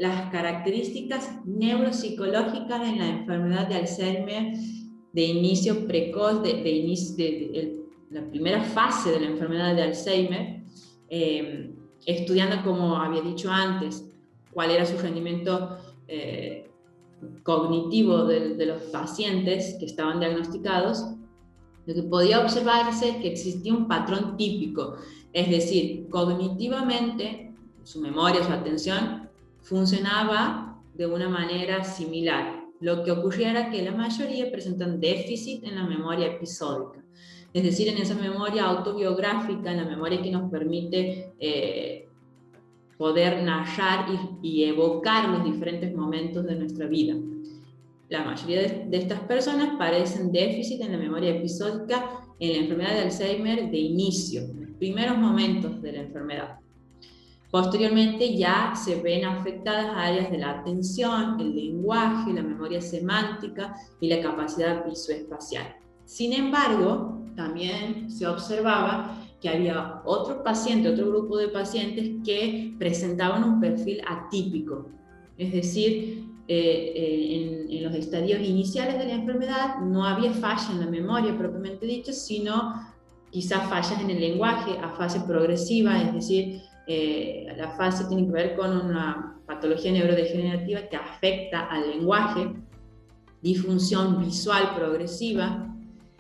las características neuropsicológicas en la enfermedad de Alzheimer de inicio precoz, de la primera fase de la enfermedad de Alzheimer, estudiando, como había dicho antes, cuál era su rendimiento cognitivo de los pacientes que estaban diagnosticados. Lo que podía observarse es que existía un patrón típico, es decir, cognitivamente, su memoria, su atención, funcionaba de una manera similar. Lo que ocurría era que la mayoría presentan déficit en la memoria episódica, es decir, en esa memoria autobiográfica, en la memoria que nos permite poder narrar y evocar los diferentes momentos de nuestra vida. La mayoría de estas personas padecen déficit en la memoria episódica en la enfermedad de Alzheimer de inicio, en los primeros momentos de la enfermedad. Posteriormente ya se ven afectadas áreas de la atención, el lenguaje, la memoria semántica y la capacidad visoespacial. Sin embargo, también se observaba que había otro grupo de pacientes que presentaban un perfil atípico, es decir, en los estadios iniciales de la enfermedad no había falla en la memoria propiamente dicho, sino quizás fallas en el lenguaje a fase progresiva, es decir, la fase tiene que ver con una patología neurodegenerativa que afecta al lenguaje, disfunción visual progresiva,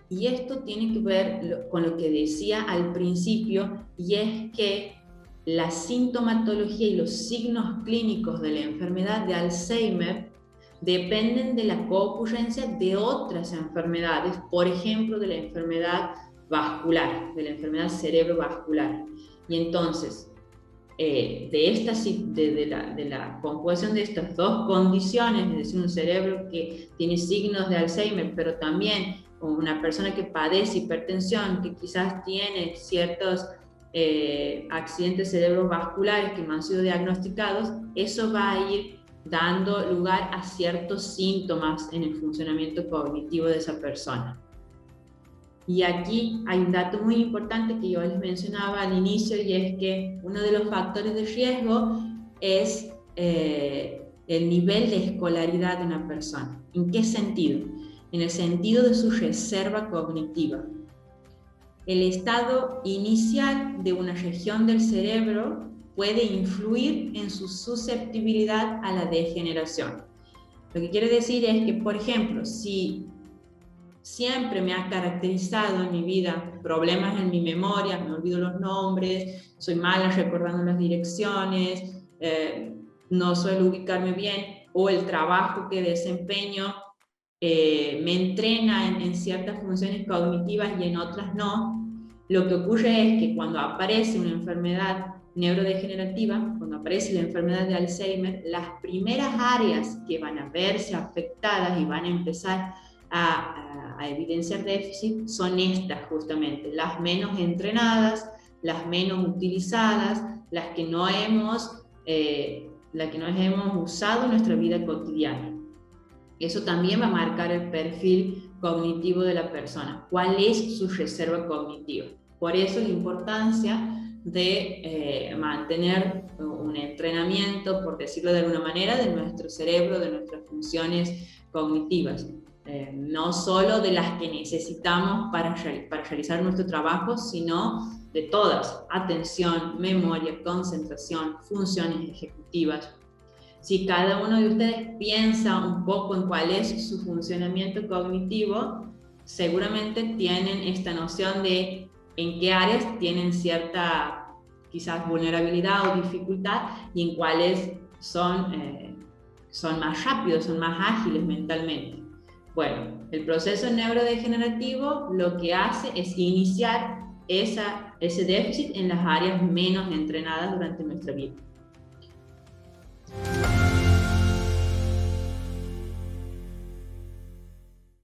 y esto tiene que ver con lo que decía al principio, y es que la sintomatología y los signos clínicos de la enfermedad de Alzheimer dependen de la coocurrencia de otras enfermedades, por ejemplo, de la enfermedad vascular, de la enfermedad cerebrovascular. Y entonces, de la conjugación de estas dos condiciones, es decir, un cerebro que tiene signos de Alzheimer, pero también una persona que padece hipertensión, que quizás tiene ciertos accidentes cerebrovasculares que no han sido diagnosticados, eso va a ir dando lugar a ciertos síntomas en el funcionamiento cognitivo de esa persona. Y aquí hay un dato muy importante que yo les mencionaba al inicio, y es que uno de los factores de riesgo es el nivel de escolaridad de una persona. ¿En qué sentido? En el sentido de su reserva cognitiva. El estado inicial de una región del cerebro puede influir en su susceptibilidad a la degeneración. Lo que quiere decir es que, por ejemplo, si siempre me ha caracterizado en mi vida problemas en mi memoria, me olvido los nombres, soy mala recordando las direcciones, no suelo ubicarme bien, o el trabajo que desempeño me entrena en ciertas funciones cognitivas y en otras no, lo que ocurre es que cuando aparece una enfermedad neurodegenerativa, cuando aparece la enfermedad de Alzheimer, las primeras áreas que van a verse afectadas y van a empezar a evidenciar déficit son estas justamente, las menos entrenadas, las menos utilizadas, las que no hemos usado en nuestra vida cotidiana. Eso también va a marcar el perfil cognitivo de la persona, cuál es su reserva cognitiva. Por eso la importancia de mantener un entrenamiento, por decirlo de alguna manera, de nuestro cerebro, de nuestras funciones cognitivas. No solo de las que necesitamos para realizar nuestro trabajo, sino de todas: atención, memoria, concentración, funciones ejecutivas. Si cada uno de ustedes piensa un poco en cuál es su funcionamiento cognitivo, seguramente tienen esta noción de en qué áreas tienen cierta quizás vulnerabilidad o dificultad y en cuáles son más rápidos, son más ágiles mentalmente. Bueno, el proceso neurodegenerativo lo que hace es iniciar ese déficit en las áreas menos entrenadas durante nuestra vida.